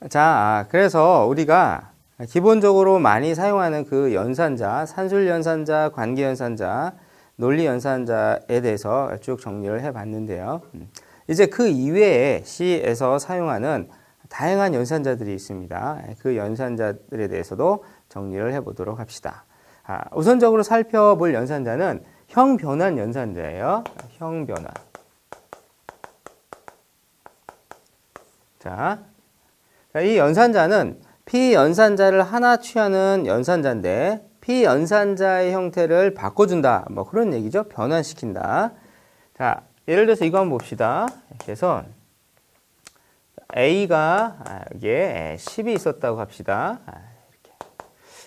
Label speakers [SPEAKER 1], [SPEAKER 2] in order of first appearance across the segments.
[SPEAKER 1] 자, 그래서 우리가 기본적으로 많이 사용하는 그 연산자, 산술연산자, 관계연산자, 논리연산자에 대해서 쭉 정리를 해봤는데요. 이제 그 이외에 C에서 사용하는 다양한 연산자들이 있습니다. 그 연산자들에 대해서도 정리를 해보도록 합시다. 우선적으로 살펴볼 연산자는 형변환 연산자예요. 형변환. 자, 이 연산자는 피연산자를 하나 취하는 연산자인데 피연산자의 형태를 바꿔준다. 뭐 그런 얘기죠. 변환시킨다. 자, 예를 들어서 이거 한번 봅시다. 그래서 A가 이게 10이 있었다고 합시다. 이렇게.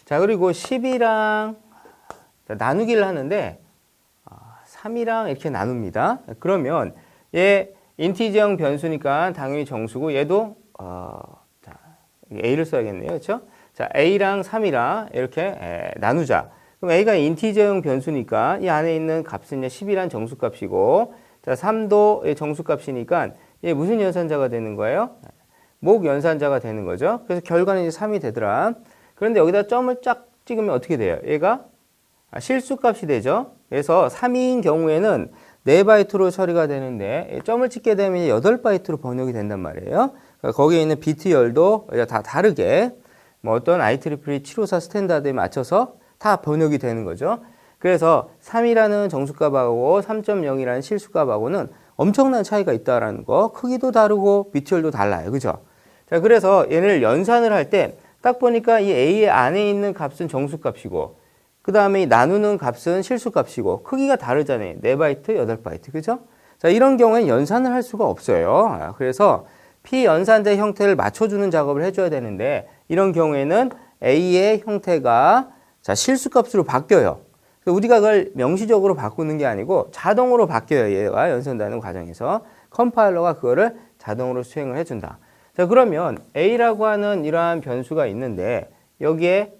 [SPEAKER 1] 자, 그리고 10이랑 나누기를 하는데 3이랑 이렇게 나눕니다. 그러면 얘 인티저형 변수니까 당연히 정수고 얘도 자, A를 써야겠네요. 그렇죠? 자, A랑 3이랑 이렇게 나누자. 그럼 A가 인티저형 변수니까 이 안에 있는 값은 10이란 정수값이고 자, 3도 정수값이니까 얘 무슨 연산자가 되는 거예요? 목 연산자가 되는 거죠. 그래서 결과는 이제 3이 되더라. 그런데 여기다 점을 쫙 찍으면 어떻게 돼요? 얘가 실수값이 되죠. 그래서 3인 경우에는 4바이트로 처리가 되는데 점을 찍게 되면 8바이트로 번역이 된단 말이에요. 그러니까 거기에 있는 비트열도 다 다르게 뭐 어떤 IEEE 754 스탠다드에 맞춰서 다 번역이 되는 거죠. 그래서 3이라는 정수값하고 3.0이라는 실수값하고는 엄청난 차이가 있다라는 거. 크기도 다르고 비트열도 달라요. 그죠? 자, 그래서 얘를 연산을 할 때 딱 보니까 이 A 안에 있는 값은 정수값이고 그 다음에 나누는 값은 실수값이고 크기가 다르잖아요. 4바이트, 8바이트. 그죠? 자, 이런 경우에 연산을 할 수가 없어요. 그래서 피연산자 형태를 맞춰주는 작업을 해줘야 되는데 이런 경우에는 A의 형태가 자, 실수값으로 바뀌어요. 우리가 그걸 명시적으로 바꾸는 게 아니고 자동으로 바뀌어요. 얘가 연산되는 과정에서. 컴파일러가 그거를 자동으로 수행을 해준다. 자, 그러면 A라고 하는 이러한 변수가 있는데 여기에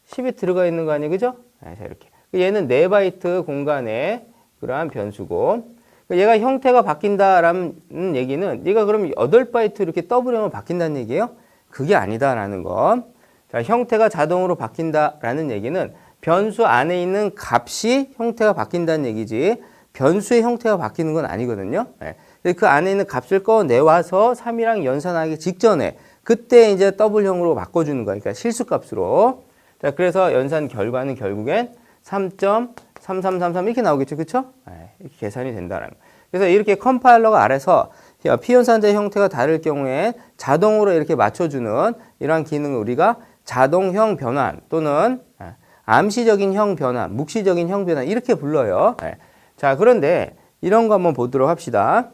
[SPEAKER 1] 10이 들어가 있는 거 아니에요? 그죠? 자, 이렇게. 얘는 4바이트 공간의 그러한 변수고 얘가 형태가 바뀐다라는 얘기는 얘가 그럼 8바이트 이렇게 더블형으로 바뀐다는 얘기예요? 그게 아니다라는 거. 자, 형태가 자동으로 바뀐다라는 얘기는 변수 안에 있는 값이 형태가 바뀐다는 얘기지 변수의 형태가 바뀌는 건 아니거든요. 그 안에 있는 값을 꺼내와서 3이랑 연산하기 직전에 그때 이제 더블형으로 바꿔주는 거니까 그러니까 실수값으로. 자, 그래서 연산 결과는 결국엔 3.3333 이렇게 나오겠죠. 그렇죠? 이렇게 계산이 된다는 거. 그래서 이렇게 컴파일러가 아래서 피연산자의 형태가 다를 경우에 자동으로 이렇게 맞춰주는 이러한 기능을 우리가 자동형 변환 또는 암시적인 형 변환, 묵시적인 형 변환 이렇게 불러요. 자, 그런데 이런 거 한번 보도록 합시다.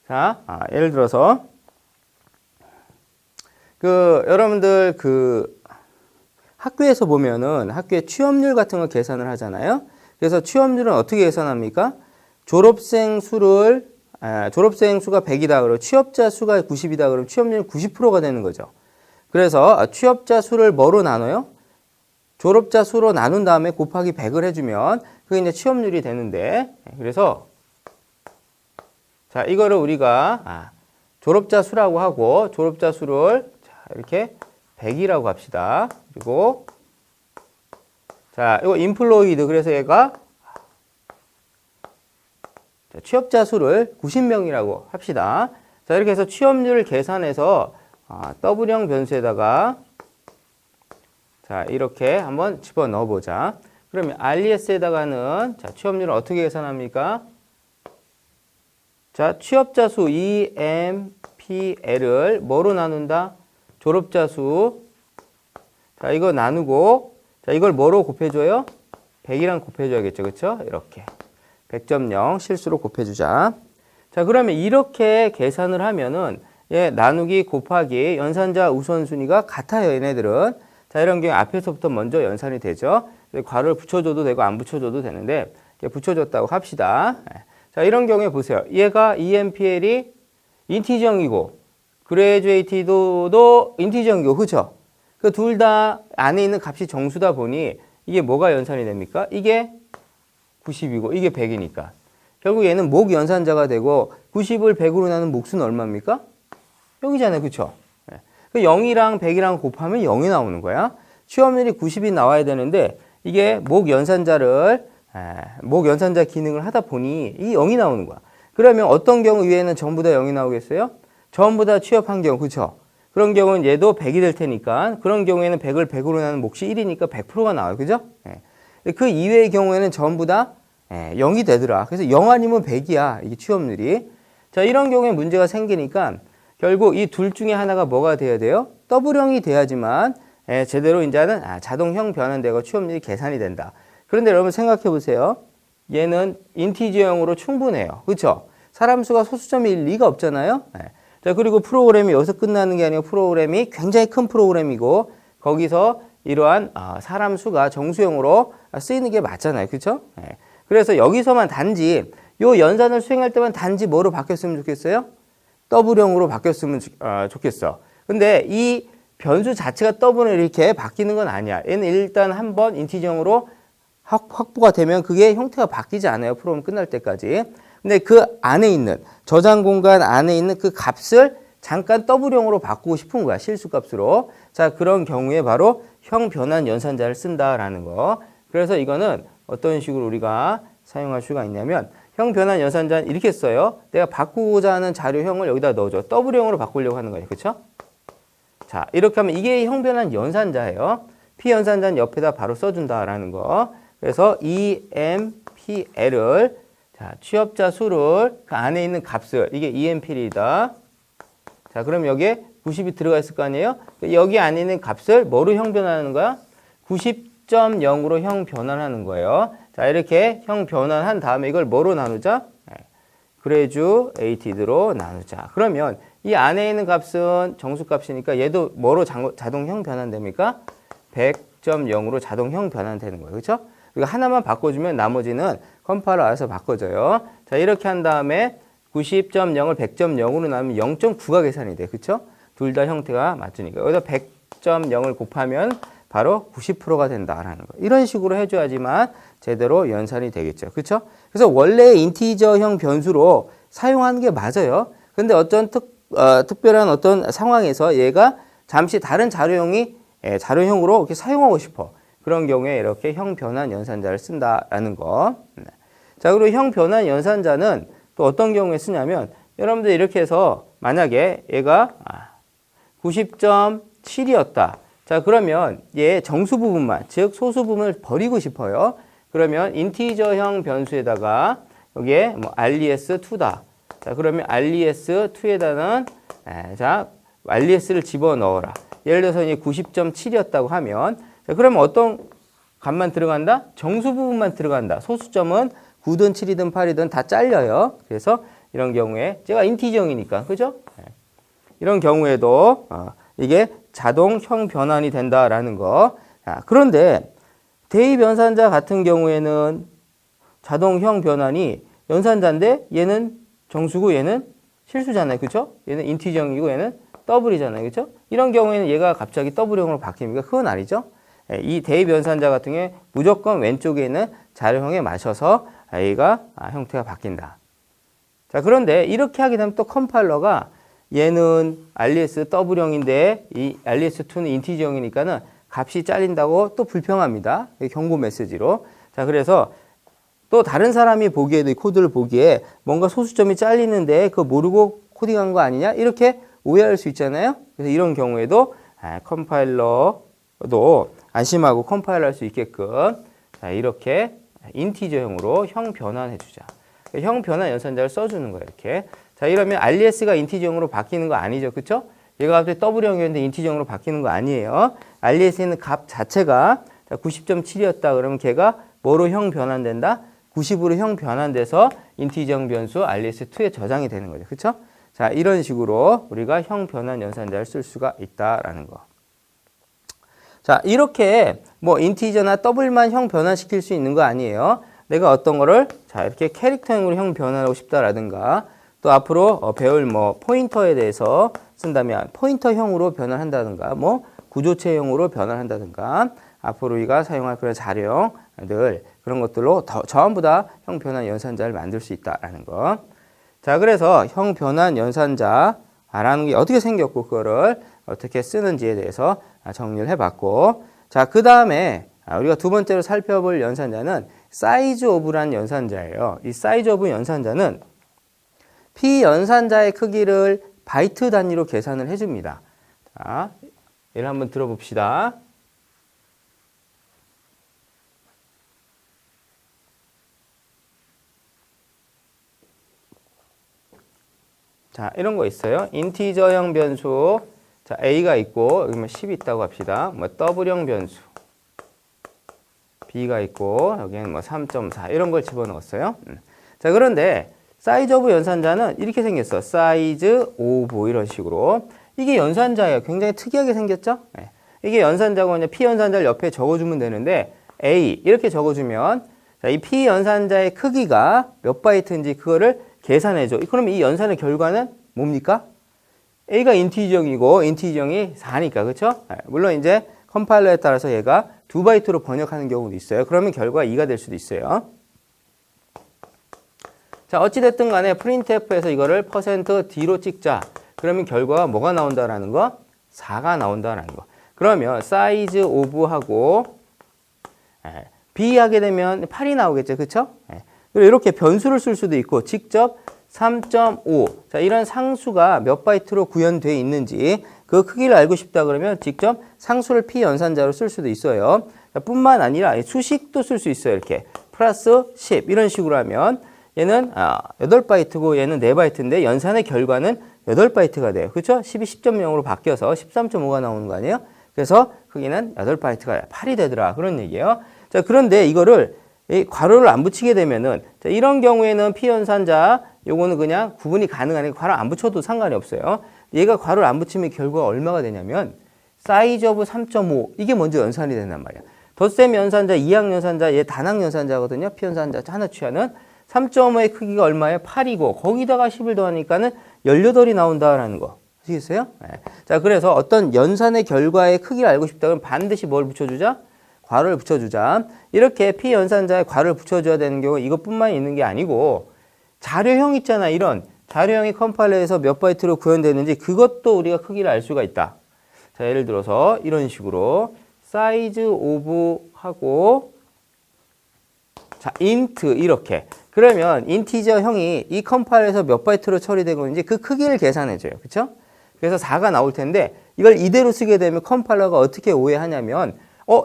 [SPEAKER 1] 자, 예를 들어서 여러분들 학교에서 보면은 학교에 취업률 같은 거 계산을 하잖아요. 그래서 취업률은 어떻게 계산합니까? 졸업생 수가 100이다 그러고 취업자 수가 90이다 그러면 취업률이 90%가 되는 거죠. 그래서 취업자 수를 뭐로 나눠요? 졸업자 수로 나눈 다음에 곱하기 100을 해주면 그게 이제 취업률이 되는데 그래서 자, 이거를 우리가 졸업자 수라고 하고 졸업자 수를 이렇게 100이라고 합시다. 그리고 자, 이거 인플로이드 그래서 얘가 취업자 수를 90명이라고 합시다. 자, 이렇게 해서 취업률을 계산해서 더블형 변수에다가 자, 이렇게 한번 집어넣어 보자. 그러면 RES에다가는 자, 취업률을 어떻게 계산합니까? 자, 취업자 수 EMPL을 뭐로 나눈다? 졸업자 수. 자, 이거 나누고 자, 이걸 뭐로 곱해줘요? 100이랑 곱해줘야겠죠. 그렇죠? 이렇게 100.0 실수로 곱해주자. 자, 그러면 이렇게 계산을 하면은 나누기 곱하기 연산자 우선순위가 같아요. 얘네들은. 자, 이런 경우에 앞에서부터 먼저 연산이 되죠. 괄호를 붙여줘도 되고 안 붙여줘도 되는데 붙여줬다고 합시다. 자, 이런 경우에 보세요. 얘가 EMPL이 인티저형이고 그레듀에이티드도 인티저형이고 그죠? 그 둘 다 안에 있는 값이 정수다 보니 이게 뭐가 연산이 됩니까? 이게 90이고 이게 100이니까 결국 얘는 목 연산자가 되고 90을 100으로 나눈 목수는 얼마입니까? 0이잖아요. 그쵸? 0이랑 100이랑 곱하면 0이 나오는 거야. 취업률이 90이 나와야 되는데 이게 목 연산자 기능을 하다 보니 이 0이 나오는 거야. 그러면 어떤 경우 위에는 전부 다 0이 나오겠어요? 전부 다 취업한 경우, 그쵸? 그런 경우는 얘도 100이 될 테니까 그런 경우에는 100을 100으로 나눈 몫이 1이니까 100%가 나와요. 그죠? 그 이외의 경우에는 전부 다 0이 되더라. 그래서 0 아니면 100이야. 이게 취업률이. 자, 이런 경우에 문제가 생기니까 결국 이 둘 중에 하나가 뭐가 돼야 돼요? 더블형이 돼야지만 제대로 이제는 자동형 변환되고 취업률이 계산이 된다. 그런데 여러분 생각해 보세요. 얘는 인티저형으로 충분해요. 그렇죠? 사람 수가 소수점일 리가 없잖아요. 자, 그리고 프로그램이 여기서 끝나는 게 아니고 프로그램이 굉장히 큰 프로그램이고 거기서 이러한 사람 수가 정수형으로 쓰이는 게 맞잖아요. 그렇죠? 그래서 여기서만 단지 요 연산을 수행할 때만 단지 뭐로 바뀌었으면 좋겠어요? 더블형으로 바뀌었으면 좋겠어. 근데 이 변수 자체가 더블로 이렇게 바뀌는 건 아니야. 얘는 일단 한번 인티저형으로 확보가 되면 그게 형태가 바뀌지 않아요. 프로그램 끝날 때까지. 근데 그 안에 있는 저장 공간 안에 있는 그 값을 잠깐 더블형으로 바꾸고 싶은 거야. 실수값으로. 자, 그런 경우에 바로 형 변환 연산자를 쓴다라는 거. 그래서 이거는 어떤 식으로 우리가 사용할 수가 있냐면 형 변환 연산자는 이렇게 써요. 내가 바꾸고자 하는 자료형을 여기다 넣어줘. 더블형으로 바꾸려고 하는 거예요. 그렇죠? 자, 이렇게 하면 이게 형 변환 연산자예요. P 연산자는 옆에다 바로 써준다라는 거. 그래서 EMPL을 취업자 수를 그 안에 있는 값을 이게 EMPL이다. 자, 그럼 여기에 90이 들어가 있을 거 아니에요? 여기 안에 있는 값을 뭐로 형 변환하는 거야? 90.0으로 형 변환하는 거예요. 자, 이렇게 형 변환한 다음에 이걸 뭐로 나누자? graduated로 나누자. 그러면 이 안에 있는 값은 정수값이니까 얘도 뭐로 자동형 변환됩니까? 100.0으로 자동형 변환되는 거예요. 그렇죠? 그러니까 하나만 바꿔주면 나머지는 컴파일러 알아서 바꿔줘요. 자, 이렇게 한 다음에 90.0을 100.0으로 나누면 0.9가 계산이 돼. 그렇죠? 둘 다 형태가 맞으니까. 여기다 100.0을 곱하면 바로 90%가 된다라는 거. 이런 식으로 해줘야지만 제대로 연산이 되겠죠. 그렇죠? 그래서 원래 인티저형 변수로 사용하는 게 맞아요. 근데 어떤 특별한 어떤 상황에서 얘가 잠시 다른 자료형으로 이렇게 사용하고 싶어. 그런 경우에 이렇게 형 변환 연산자를 쓴다라는 거. 자, 그리고 형 변환 연산자는 또 어떤 경우에 쓰냐면 여러분들 이렇게 해서 만약에 얘가 90.7이었다. 자, 그러면 얘 정수 부분만, 즉 소수 부분을 버리고 싶어요. 그러면 인티저형 변수에다가 여기에 뭐 RES2다. 자, 그러면 RES2에다는 자, RES를 집어넣어라. 예를 들어서 이제 90.7이었다고 하면 자, 그러면 어떤 값만 들어간다? 정수 부분만 들어간다. 소수점은 9든 7이든 8이든 다 잘려요. 그래서 이런 경우에 제가 인티저형이니까 그죠? 이런 경우에도 이게 자동형 변환이 된다라는 거. 그런데 대입 연산자 같은 경우에는 자동형 변환이 연산자인데 얘는 정수고 얘는 실수잖아요. 그죠? 얘는 인티저형이고 얘는 더블이잖아요. 그죠? 이런 경우에는 얘가 갑자기 더블형으로 바뀝니까? 그건 아니죠. 이 대입 연산자 같은 경우에 무조건 왼쪽에 있는 자료형에 맞춰서 얘가 형태가 바뀐다. 자, 그런데 이렇게 하게 되면 또 컴파일러가 얘는 RES 더블형인데 이 RES2는 인티저형이니까는 값이 잘린다고 또 불평합니다. 경고 메시지로. 자, 그래서 또 다른 사람이 보기에도 이 코드를 보기에 뭔가 소수점이 잘리는데 그거 모르고 코딩한 거 아니냐? 이렇게 오해할 수 있잖아요. 그래서 이런 경우에도 컴파일러도 안심하고 컴파일할 수 있게끔 자, 이렇게 인티저형으로 형 변환해 주자. 형 변환 연산자를 써주는 거예요. 이렇게. 자, 이러면 RES가 인티저형으로 바뀌는 거 아니죠. 그쵸? 얘가 갑자기 더블형이었는데 인티저형으로 바뀌는 거 아니에요. RES에 있는 값 자체가 90.7이었다 그러면 걔가 뭐로 형 변환된다? 90으로 형 변환돼서 인티저형 변수 RES2에 저장이 되는 거죠. 그쵸? 자, 이런 식으로 우리가 형 변환 연산자를 쓸 수가 있다라는 거. 자, 이렇게 뭐 인티저나 더블만 형 변환시킬 수 있는 거 아니에요. 내가 어떤 거를 자, 이렇게 캐릭터형으로 형 변환하고 싶다라든가 또 앞으로 배울 뭐 포인터에 대해서 쓴다면 포인터형으로 변환한다든가 뭐 구조체형으로 변환한다든가 앞으로 우리가 사용할 그런 자료형 늘 그런 것들로 전부 다 형 변환 연산자를 만들 수 있다라는 거. 자, 그래서 형 변환 연산자라는 게 어떻게 생겼고 그거를 어떻게 쓰는지에 대해서 정리를 해봤고, 자, 그 다음에 우리가 두 번째로 살펴볼 연산자는 사이즈 오브란 연산자예요. 이 사이즈 오브 연산자는 P 연산자의 크기를 바이트 단위로 계산을 해줍니다. 자, 예를 한번 들어봅시다. 자, 이런 거 있어요. 인티저형 변수, 자, A가 있고, 여기 뭐 10이 있다고 합시다. 뭐 더블형 변수, B가 있고, 여기는 뭐 3.4, 이런 걸 집어넣었어요. 자, 그런데, 사이즈 오브 연산자는 이렇게 생겼어. 사이즈 오브, 이런 식으로. 이게 연산자예요. 굉장히 특이하게 생겼죠? 네. 이게 연산자고, 그냥 P 연산자를 옆에 적어주면 되는데, A, 이렇게 적어주면, 자, 이 P 연산자의 크기가 몇 바이트인지 그거를 계산해줘. 그럼 이 연산의 결과는 뭡니까? A가 인티저형이고 인티저형이 4니까, 그렇죠? 물론 이제 컴파일러에 따라서 얘가 2바이트로 번역하는 경우도 있어요. 그러면 결과가 2가 될 수도 있어요. 자, 어찌됐든 간에 printf에서 이거를 %d로 찍자. 그러면 결과가 뭐가 나온다라는 거? 4가 나온다라는 거. 그러면 사이즈 오브하고 B 하게 되면 8이 나오겠죠, 그렇죠? 그리고 이렇게 변수를 쓸 수도 있고 직접 3.5, 자, 이런 상수가 몇 바이트로 구현되어 있는지 그 크기를 알고 싶다 그러면 직접 상수를 P 연산자로 쓸 수도 있어요. 자, 뿐만 아니라 수식도 쓸 수 있어요. 이렇게 플러스 10 이런 식으로 하면 얘는 8바이트고 얘는 4바이트인데 연산의 결과는 8바이트가 돼요. 그렇죠? 10이 10.0으로 바뀌어서 13.5가 나오는 거 아니에요? 그래서 크기는 8바이트가 8이 되더라. 그런 얘기예요. 자, 그런데 이거를 이 괄호를 안 붙이게 되면은, 자, 이런 경우에는 P 연산자 요거는 그냥 구분이 가능하니까 괄호 안 붙여도 상관이 없어요. 얘가 괄호를 안 붙이면 결과가 얼마가 되냐면 사이즈 오브 3.5 이게 먼저 연산이 된단 말이야. 덧셈 연산자, 이항 연산자, 얘 단항 연산자거든요. P 연산자 하나 취하는 3.5의 크기가 얼마예요? 8이고 거기다가 10을 더하니까는 18이 나온다라는 거. 아시겠어요? 네. 자, 그래서 어떤 연산의 결과의 크기를 알고 싶다 그러면 반드시 뭘 붙여주자? 괄호를 붙여주자. 이렇게 P 연산자에 괄호를 붙여줘야 되는 경우 이것뿐만 있는 게 아니고 자료형 있잖아. 이런 자료형이 컴파일러에서 몇 바이트로 구현되는지 그것도 우리가 크기를 알 수가 있다. 자, 예를 들어서 이런 식으로 사이즈 오브 하고 자, 인트 이렇게. 그러면 인티저 형이 이 컴파일러에서 몇 바이트로 처리된 건지 그 크기를 계산해줘요. 그렇죠? 그래서 4가 나올 텐데 이걸 이대로 쓰게 되면 컴파일러가 어떻게 오해하냐면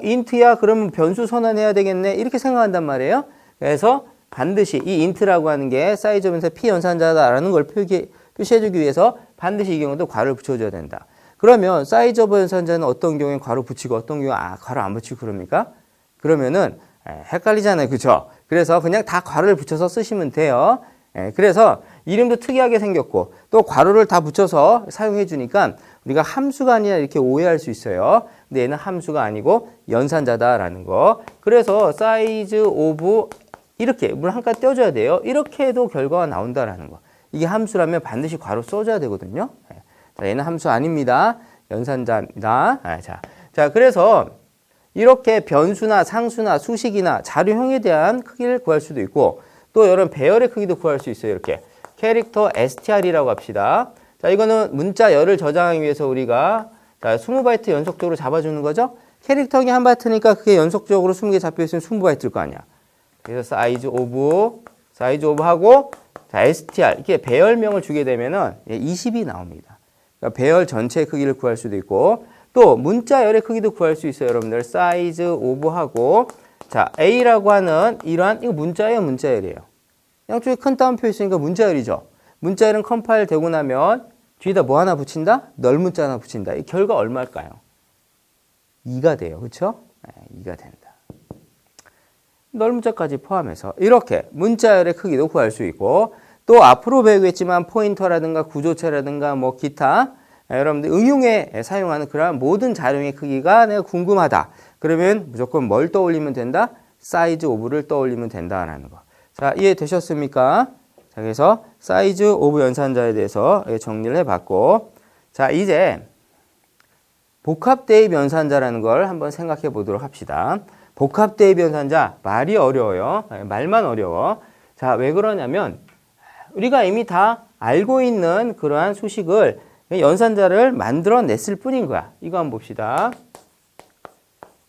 [SPEAKER 1] 인트야 그러면 변수 선언해야 되겠네 이렇게 생각한단 말이에요. 그래서 반드시 이 인트라고 하는 게 사이즈 오브에서 P 연산자다라는 걸 표시해주기 위해서 반드시 이 경우도 괄호를 붙여줘야 된다. 그러면 사이즈 오브 연산자는 어떤 경우에 괄호 붙이고 어떤 경우에 괄호 안 붙이고 그럽니까? 그러면은 헷갈리잖아요. 그렇죠? 그래서 그냥 다 괄호를 붙여서 쓰시면 돼요. 그래서 이름도 특이하게 생겼고 또 괄호를 다 붙여서 사용해 주니까 우리가 함수가 아니라 이렇게 오해할 수 있어요. 근데 얘는 함수가 아니고 연산자다라는 거. 그래서 사이즈 오브 이렇게 물 한 칸 떼어줘야 돼요. 이렇게 해도 결과가 나온다라는 거. 이게 함수라면 반드시 괄호 써줘야 되거든요. 자, 얘는 함수 아닙니다. 연산자입니다. 자, 그래서 이렇게 변수나 상수나 수식이나 자료형에 대한 크기를 구할 수도 있고 또 여러 배열의 크기도 구할 수 있어요. 이렇게 캐릭터 str이라고 합시다. 자, 이거는 문자 열을 저장하기 위해서 우리가 20바이트 연속적으로 잡아주는 거죠. 캐릭터가 한 바이트니까 그게 연속적으로 20개 잡혀있으면 20바이트일 거 아니야. 그래서 사이즈 오브 하고 자, str 이렇게 배열명을 주게 되면은 20이 나옵니다. 그러니까 배열 전체의 크기를 구할 수도 있고 또 문자 열의 크기도 구할 수 있어요. 여러분들 사이즈 오브 하고 자, A라고 하는 이러한 이거 문자예요, 문자열이에요. 양쪽에 큰 따옴표 있으니까 문자열이죠. 문자열은 컴파일 되고 나면 뒤에다 뭐 하나 붙인다? 널 문자 하나 붙인다. 이 결과 얼마일까요? 2가 돼요. 그렇죠? 네, 2가 된다. 널 문자까지 포함해서 이렇게 문자열의 크기도 구할 수 있고 또 앞으로 배우겠지만 포인터라든가 구조체라든가 뭐 기타 여러분들 응용에 사용하는 그러한 모든 자료의 크기가 내가 궁금하다. 그러면 무조건 뭘 떠올리면 된다? 사이즈 오브를 떠올리면 된다라는 거. 자, 이해되셨습니까? 자, 그래서 사이즈 오브 연산자에 대해서 정리를 해봤고 자, 이제 복합 대입 연산자라는 걸 한번 생각해 보도록 합시다. 복합 대입 연산자 말이 어려워요. 말만 어려워. 자, 왜 그러냐면 우리가 이미 다 알고 있는 그러한 수식을 연산자를 만들어냈을 뿐인 거야. 이거 한번 봅시다.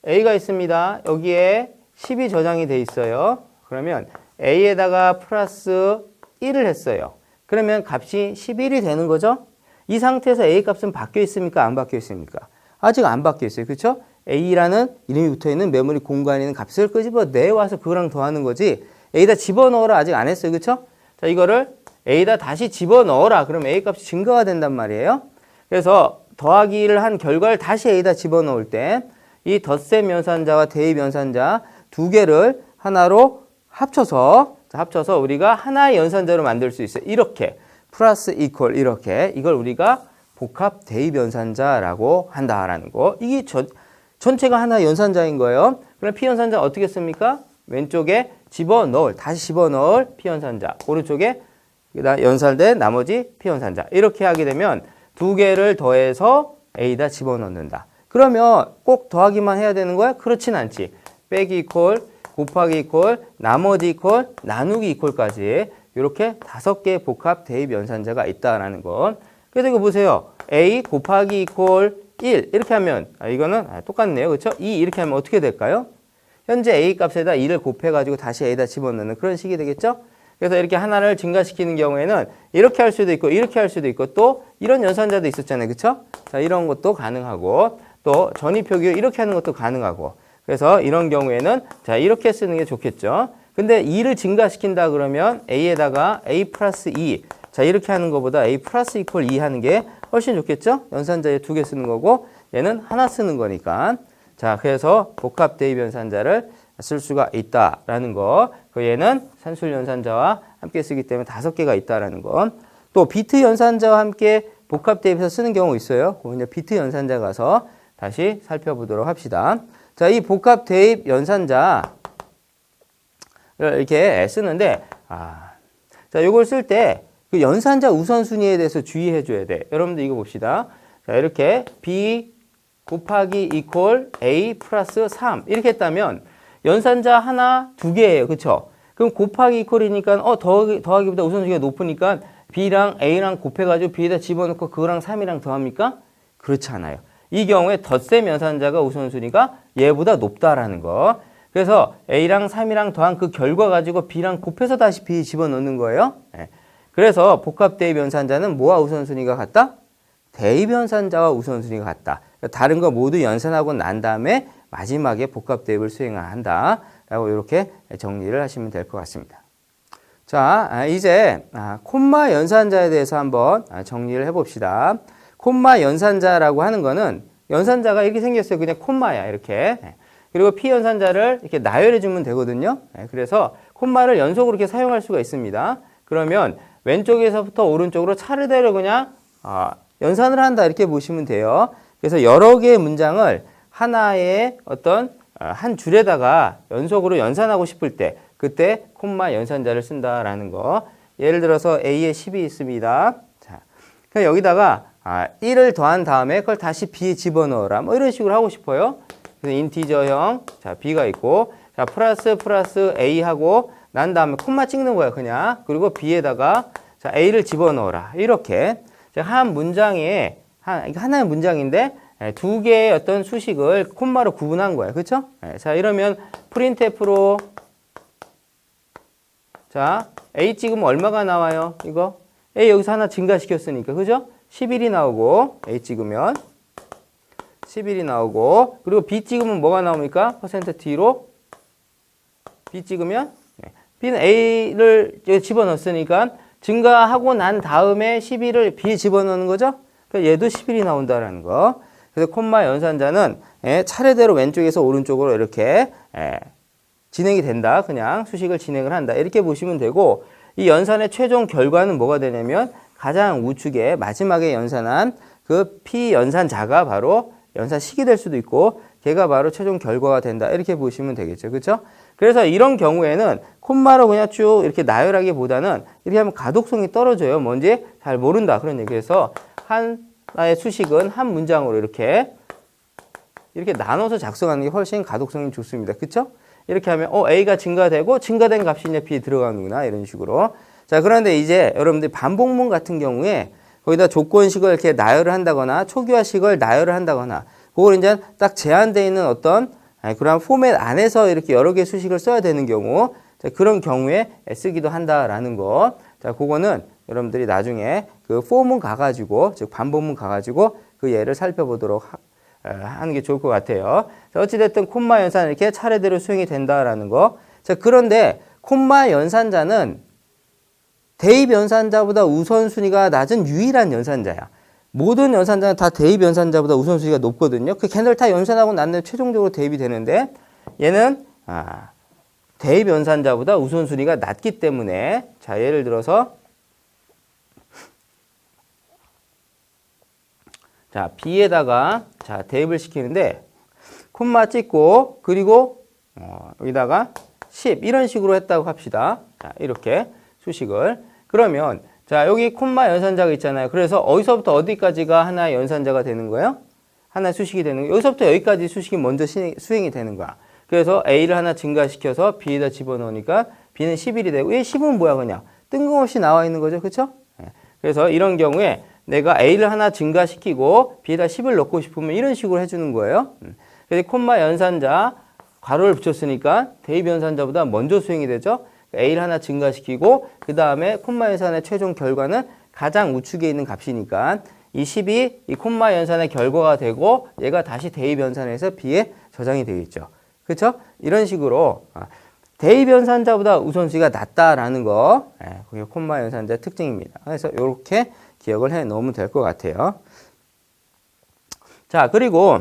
[SPEAKER 1] A가 있습니다. 여기에 10이 저장이 돼 있어요. 그러면 A에다가 플러스 1을 했어요. 그러면 값이 11이 되는 거죠? 이 상태에서 A 값은 바뀌어 있습니까? 안 바뀌어 있습니까? 아직 안 바뀌어 있어요. 그렇죠? A라는 이름이 붙어 있는 메모리 공간에 있는 값을 끄집어 내와서 그거랑 더하는 거지. A에다 집어넣어라 아직 안 했어요. 그렇죠? 자, 이거를 A에다 다시 집어넣어라. 그럼 A 값이 증가가 된단 말이에요. 그래서 더하기를 한 결과를 다시 A에다 집어넣을 때 이 덧셈 연산자와 대입 연산자 두 개를 하나로 합쳐서 우리가 하나의 연산자로 만들 수 있어요. 이렇게 플러스 이퀄 이렇게 이걸 우리가 복합 대입 연산자라고 한다라는 거. 이게 전체가 하나의 연산자인 거예요. 그럼 P 연산자 어떻게 씁니까? 왼쪽에 다시 집어넣을 P 연산자. 오른쪽에 연산된 나머지 P 연산자. 이렇게 하게 되면 두 개를 더해서 A에다 집어넣는다. 그러면 꼭 더하기만 해야 되는 거야? 그렇진 않지. 빼기 이퀄, 곱하기 이퀄, 나머지 이퀄, 나누기 이퀄까지 이렇게 5개의 복합 대입 연산자가 있다라는 것. 그래서 이거 보세요. A 곱하기 이퀄 1 이렇게 하면 이거는 똑같네요. 그렇죠? 2 이렇게 하면 어떻게 될까요? 현재 A 값에다 2를 곱해가지고 다시 A에다 집어넣는 그런 식이 되겠죠? 그래서 이렇게 하나를 증가시키는 경우에는 이렇게 할 수도 있고 이렇게 할 수도 있고 또 이런 연산자도 있었잖아요. 그렇죠? 자, 이런 것도 가능하고 또 전위 표기 이렇게 하는 것도 가능하고 그래서 이런 경우에는 자 이렇게 쓰는 게 좋겠죠. 근데 2를 증가시킨다 그러면 A에다가 A 플러스 2 자 이렇게 하는 것보다 A 플러스 이퀄 2 하는 게 훨씬 좋겠죠. 연산자에 2개 쓰는 거고 얘는 하나 쓰는 거니까 자 그래서 복합 대입 연산자를 쓸 수가 있다라는 거. 그 얘는 산술 연산자와 함께 쓰기 때문에 5개가 있다라는 거. 또 비트 연산자와 함께 복합 대입해서 쓰는 경우 있어요. 그냥 비트 연산자 가서 다시 살펴보도록 합시다. 자, 이 복합 대입 연산자를 이렇게 쓰는데, 자, 이걸 쓸 때 그 연산자 우선순위에 대해서 주의해 줘야 돼. 여러분들 이거 봅시다. 자, 이렇게 B 곱하기 이퀄 A 플러스 3 이렇게 했다면 연산자 하나, 2개예요. 그쵸? 그럼 곱하기 이퀄이니까 더하기보다 우선순위가 높으니까 B랑 A랑 곱해가지고 B에다 집어넣고 그거랑 3이랑 더합니까? 그렇지 않아요. 이 경우에 덧셈 연산자가 우선순위가 얘보다 높다라는 거. 그래서 A랑 3이랑 더한 그 결과 가지고 B랑 곱해서 다시 B 집어넣는 거예요. 네. 그래서 복합 대입 연산자는 뭐와 우선순위가 같다? 대입 연산자와 우선순위가 같다. 다른 거 모두 연산하고 난 다음에 마지막에 복합 대입을 수행한다. 라고 이렇게 정리를 하시면 될 것 같습니다. 자, 이제 콤마 연산자에 대해서 한번 정리를 해봅시다. 콤마 연산자라고 하는 거는 연산자가 이렇게 생겼어요. 그냥 콤마야, 이렇게. 그리고 P 연산자를 이렇게 나열해 주면 되거든요. 그래서 콤마를 연속으로 이렇게 사용할 수가 있습니다. 그러면 왼쪽에서부터 오른쪽으로 차례대로 그냥 연산을 한다 이렇게 보시면 돼요. 그래서 여러 개의 문장을 하나의 어떤 한 줄에다가 연속으로 연산하고 싶을 때 그때 콤마 연산자를 쓴다라는 거. 예를 들어서 A에 10이 있습니다. 자, 그냥 여기다가 1을 더한 다음에 그걸 다시 B에 집어넣어라. 뭐 이런 식으로 하고 싶어요. 그래서 인티저형, 자, B가 있고, 자, 플러스 A 하고 난 다음에 콤마 찍는 거야, 그냥. 그리고 B에다가 자, A를 집어넣어라. 이렇게. 한 문장에, 하나의 문장인데 2개의 어떤 수식을 콤마로 구분한 거야. 그쵸? 자, 이러면 프린트F로 자, A 찍으면 얼마가 나와요? 이거? A 여기서 하나 증가시켰으니까. 그죠? 11이 나오고, A 찍으면 11이 나오고, 그리고 B 찍으면 뭐가 나옵니까? %T로 B 찍으면 B는 A를 집어넣었으니까 증가하고 난 다음에 11을 B에 집어넣는 거죠? 그러니까 얘도 11이 나온다라는 거. 그래서 콤마 연산자는 차례대로 왼쪽에서 오른쪽으로 이렇게 진행이 된다. 그냥 수식을 진행을 한다. 이렇게 보시면 되고 이 연산의 최종 결과는 뭐가 되냐면 가장 우측에 마지막에 연산한 그 P 연산자가 바로 연산식이 될 수도 있고 걔가 바로 최종 결과가 된다. 이렇게 보시면 되겠죠. 그렇죠? 그래서 이런 경우에는 콤마로 그냥 쭉 이렇게 나열하기보다는 이렇게 하면 가독성이 떨어져요. 뭔지 잘 모른다. 그런 얘기에서 하나의 수식은 한 문장으로 이렇게 이렇게 나눠서 작성하는 게 훨씬 가독성이 좋습니다. 그쵸? 이렇게 하면 A가 증가되고 증가된 값이 이제 B에 들어가는구나 이런 식으로. 자, 그런데 이제 여러분들 반복문 같은 경우에 거기다 조건식을 이렇게 나열을 한다거나 초기화식을 나열을 한다거나 그걸 이제 딱 제한되어 있는 어떤 그런 포맷 안에서 이렇게 여러 개의 수식을 써야 되는 경우, 자, 그런 경우에 쓰기도 한다라는 거. 자, 그거는 여러분들이 나중에 그 포문 가가지고, 즉 반복문 가가지고 그 예를 살펴보도록 하는 게 좋을 것 같아요. 자, 어찌됐든 콤마 연산 이렇게 차례대로 수행이 된다라는 거. 자, 그런데 콤마 연산자는 대입 연산자보다 우선순위가 낮은 유일한 연산자야. 모든 연산자는 다 대입 연산자보다 우선순위가 높거든요. 그 걔네들 다 연산하고 난 다음에 최종적으로 대입이 되는데 얘는 대입 연산자보다 우선순위가 낮기 때문에 자, 예를 들어서 자, B에다가 자, 대입을 시키는데 콤마 찍고 그리고 여기다가 10 이런 식으로 했다고 합시다. 자, 이렇게 수식을. 그러면 자, 여기 콤마 연산자가 있잖아요. 그래서 어디서부터 어디까지가 하나의 연산자가 되는 거예요? 하나의 수식이 되는 거예요. 여기서부터 여기까지 수식이 먼저 수행이 되는 거야. 그래서 A를 하나 증가시켜서 B에다 집어넣으니까 B는 11이 되고, 얘 10은 뭐야 그냥 뜬금없이 나와 있는 거죠. 그렇죠? 그래서 이런 경우에 내가 A를 하나 증가시키고 B에다 10을 넣고 싶으면 이런 식으로 해주는 거예요. 그래서 콤마 연산자 괄호를 붙였으니까 대입 연산자보다 먼저 수행이 되죠. A를 하나 증가시키고 그 다음에 콤마 연산의 최종 결과는 가장 우측에 있는 값이니까 이 10이 이 콤마 연산의 결과가 되고 얘가 다시 대입 연산에서 B에 저장이 되겠죠. 그렇죠? 이런 식으로 대입 연산자보다 우선순위가 낮다라는 거, 그게 콤마 연산자의 특징입니다. 그래서 이렇게 기억을 해 놓으면 될 것 같아요. 자, 그리고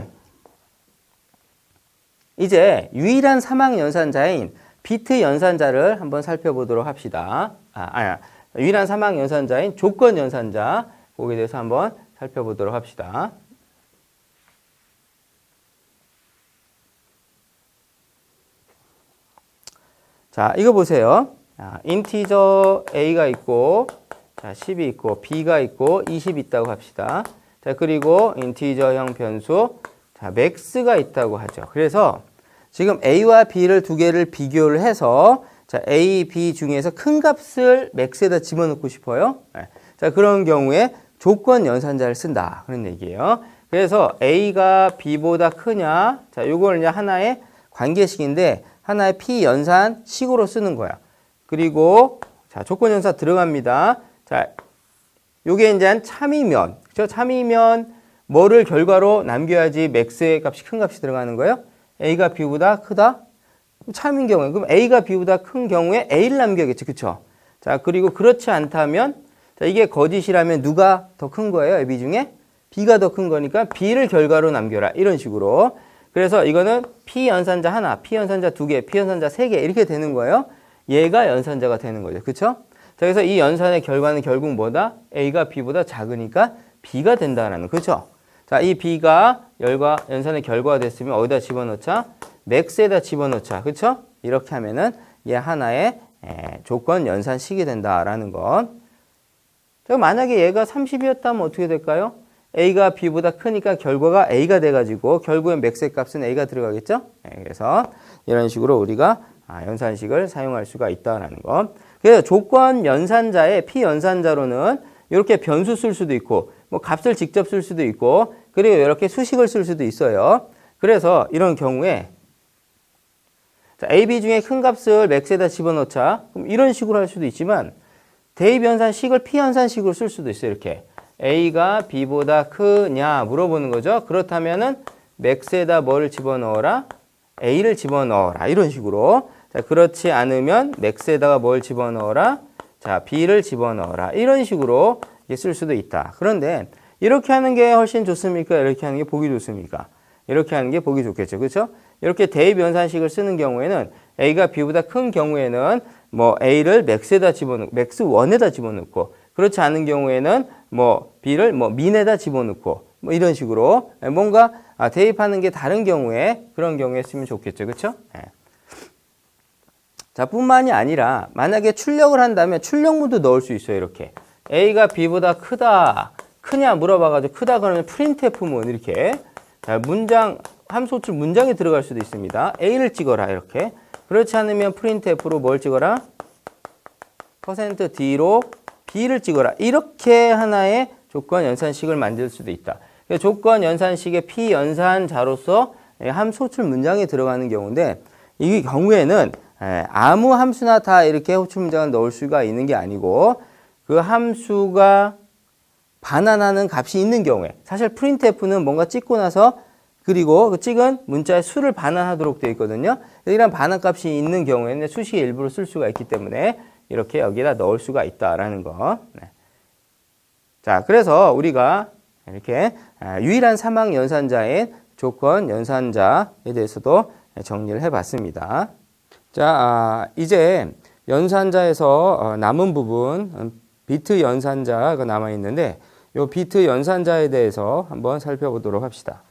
[SPEAKER 1] 이제 유일한 사망 연산자인 비트 연산자를 한번 살펴보도록 합시다. 유일한 사망 연산자인 조건 연산자, 거기에 대해서 한번 살펴보도록 합시다. 자, 이거 보세요. 인티저 A가 있고, 자, 10이 있고, B가 있고, 20이 있다고 합시다. 자, 그리고 인티저형 변수, 자, max가 있다고 하죠. 그래서 지금 A와 B를 두 개를 비교를 해서 자, A, B 중에서 큰 값을 max에다 집어넣고 싶어요. 자, 그런 경우에 조건 연산자를 쓴다. 그런 얘기예요. 그래서 A가 B보다 크냐? 자, 요걸 이제 하나의 관계식인데 하나의 P 연산식으로 쓰는 거야. 그리고 자, 조건 연산 들어갑니다. 자, 요게 이제 참이면, 그죠? 참이면 뭐를 결과로 남겨야지 max의 값이 큰 값이 들어가는 거예요? A가 B보다 크다? 참인 경우에. 그럼 A가 B보다 큰 경우에 A를 남겨야겠죠. 그쵸? 자, 그리고 그렇지 않다면, 자, 이게 거짓이라면 누가 더 큰 거예요? A, B 중에? B가 더 큰 거니까 B를 결과로 남겨라. 이런 식으로. 그래서 이거는 P 연산자 하나, P 연산자 두 개, P 연산자 세 개 이렇게 되는 거예요. 얘가 연산자가 되는 거죠. 그쵸? 자, 그래서 이 연산의 결과는 결국 뭐다? A가 B보다 작으니까 B가 된다라는, 그쵸? 자, 이 B가 연산의 결과가 됐으면 어디다 집어넣자? max에다 집어넣자. 그쵸? 이렇게 하면은 얘 하나의 조건 연산식이 된다라는 것. 자, 만약에 얘가 30이었다면 어떻게 될까요? A가 B보다 크니까 결과가 A가 돼가지고 결국엔 max의 값은 A가 들어가겠죠? 그래서 이런 식으로 우리가 연산식을 사용할 수가 있다라는 것. 그래서 조건 연산자의 P 연산자로는 이렇게 변수 쓸 수도 있고 뭐 값을 직접 쓸 수도 있고 그리고 이렇게 수식을 쓸 수도 있어요. 그래서 이런 경우에 자, A, B 중에 큰 값을 max에다 집어넣자. 그럼 이런 식으로 할 수도 있지만 대입 연산식을 P 연산식으로 쓸 수도 있어요. 이렇게 A가 B보다 크냐 물어보는 거죠. 그렇다면은 max에다 뭐를 집어넣어라? A를 집어넣어라. 이런 식으로. 자, 그렇지 않으면 max에다가 뭘 집어넣어라? 자, B를 집어넣어라. 이런 식으로 쓸 수도 있다. 그런데 이렇게 하는 게 훨씬 좋습니까? 이렇게 하는 게 보기 좋습니까? 이렇게 하는 게 보기 좋겠죠. 그렇죠? 이렇게 대입 연산식을 쓰는 경우에는 A가 B보다 큰 경우에는 뭐 A를 max에다 집어넣고 max1에다 집어넣고 그렇지 않은 경우에는 뭐 B를 뭐 min에다 집어넣고 뭐 이런 식으로 뭔가 대입하는 게 다른 경우에 그런 경우에 쓰면 좋겠죠. 그렇죠? 자, 뿐만이 아니라 만약에 출력을 한다면 출력문도 넣을 수 있어요. 이렇게 A가 B보다 크냐 물어봐가지고 크다 그러면 printf문 이렇게 자, 문장 함수 호출 문장에 들어갈 수도 있습니다. A를 찍어라 이렇게. 그렇지 않으면 printf로 뭘 찍어라? %D로 B를 찍어라. 이렇게 하나의 조건 연산식을 만들 수도 있다. 조건 연산식의 P 연산자로서 함수 호출 문장에 들어가는 경우인데 이 경우에는 아무 함수나 다 이렇게 호출 문장을 넣을 수가 있는 게 아니고 그 함수가 반환하는 값이 있는 경우에 사실 printf는 뭔가 찍고 나서 그리고 그 찍은 문자의 수를 반환하도록 되어 있거든요. 이런 반환값이 있는 경우에는 수식의 일부를 쓸 수가 있기 때문에 이렇게 여기다 넣을 수가 있다라는 거. 자, 그래서 우리가 이렇게 유일한 사망 연산자인 조건 연산자에 대해서도 정리를 해봤습니다. 자, 이제 연산자에서 남은 부분 비트 연산자가 남아 있는데 이 비트 연산자에 대해서 한번 살펴보도록 합시다.